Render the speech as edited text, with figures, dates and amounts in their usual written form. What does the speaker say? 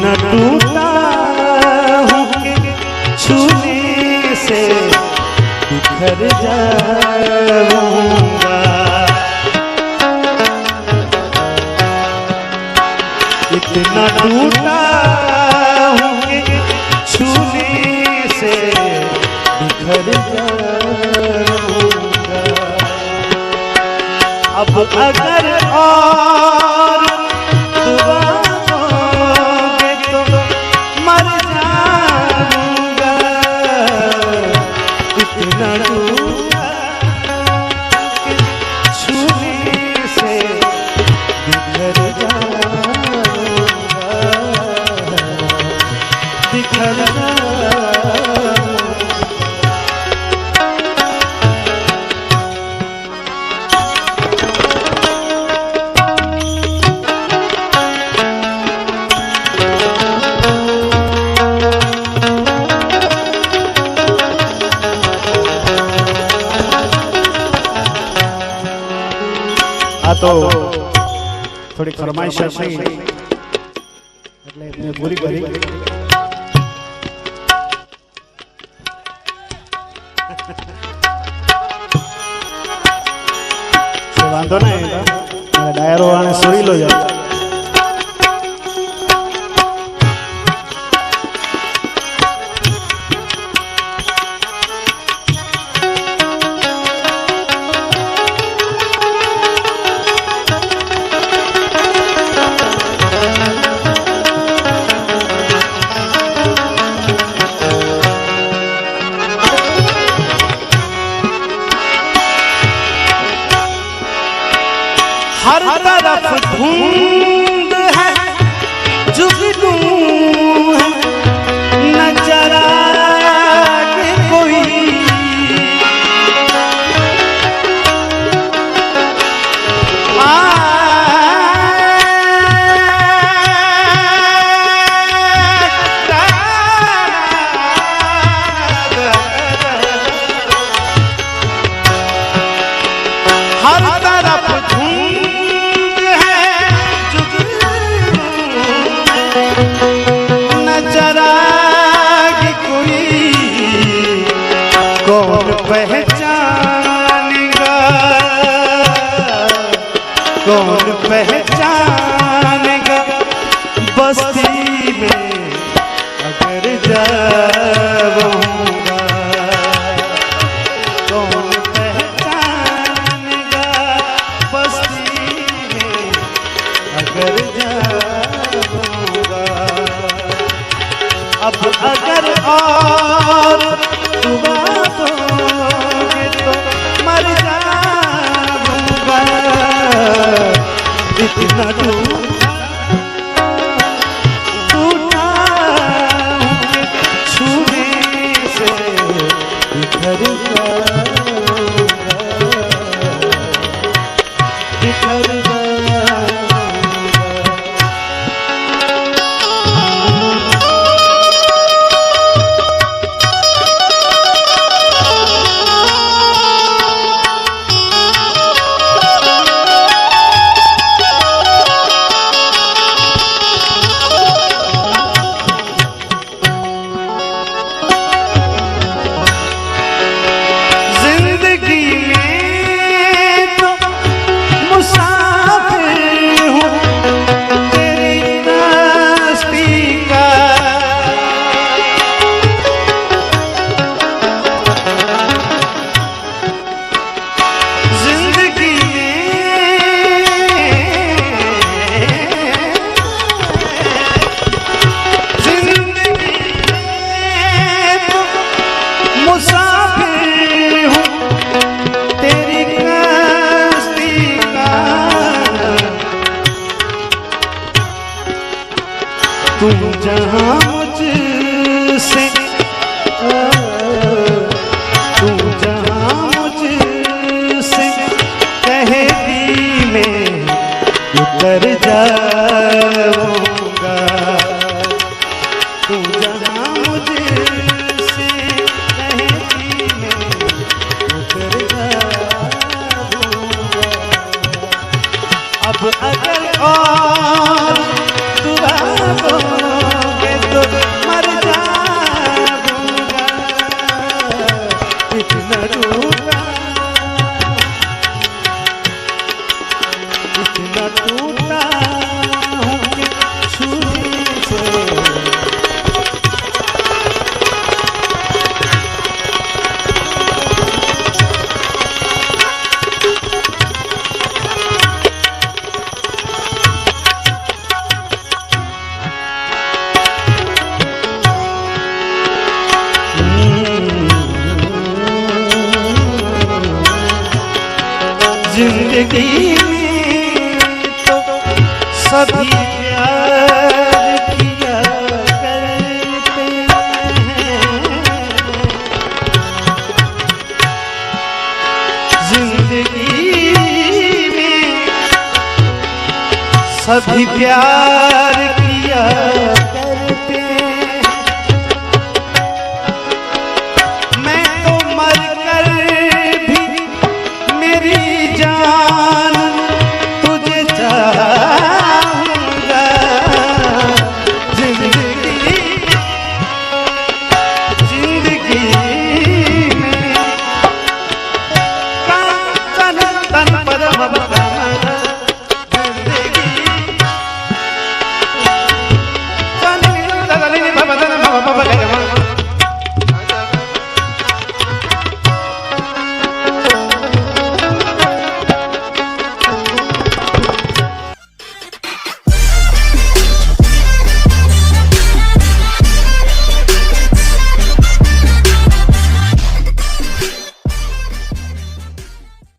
इतना टूटा हूँ कि छूने से बिखर जाऊंगा। इतना टूटा हूँ कि छूने से बिखर जाऊंगा। अब अगर और दुआ दोगे तो मर जाऊंगा। इतना टूटा कि छूने से बिखर जाऊंगा, बिखर जाऊंगा। तो थोड़ी फरमाइश है એટલે મેં પૂરી કરી। વાંધો નહીં, ડાયરો આને સુરી લો જાય। हर तरफ धुंध है, जुगनू है, नजर आए कोई। हर तरफ कौन पहचानेगा, कौन पहचानेगा बस्ती में अगर जाऊंगा। कौन पहचानेगा बस्ती में अगर जाऊंगा। अब अगर और दुआ दोगे तो मर जाऊंगा। इतना टूटा हूँ कि छूने से बिखर जाऊंगा, बिखर जाऊंगा। तुम जहाँ मुझसे, तुम जहाँ मुझसे कहेगी मैं उतर जाऊंगा। तुम जहाँ मुझसे कहेगी मैं उतर जाऊंगा। अब अगर और दुआ न टूटा इतना टूटा हूँ कि छुरी से जिंदगी में तो सभी प्यार किया करते हैं जिंदगी में सभी प्यार किया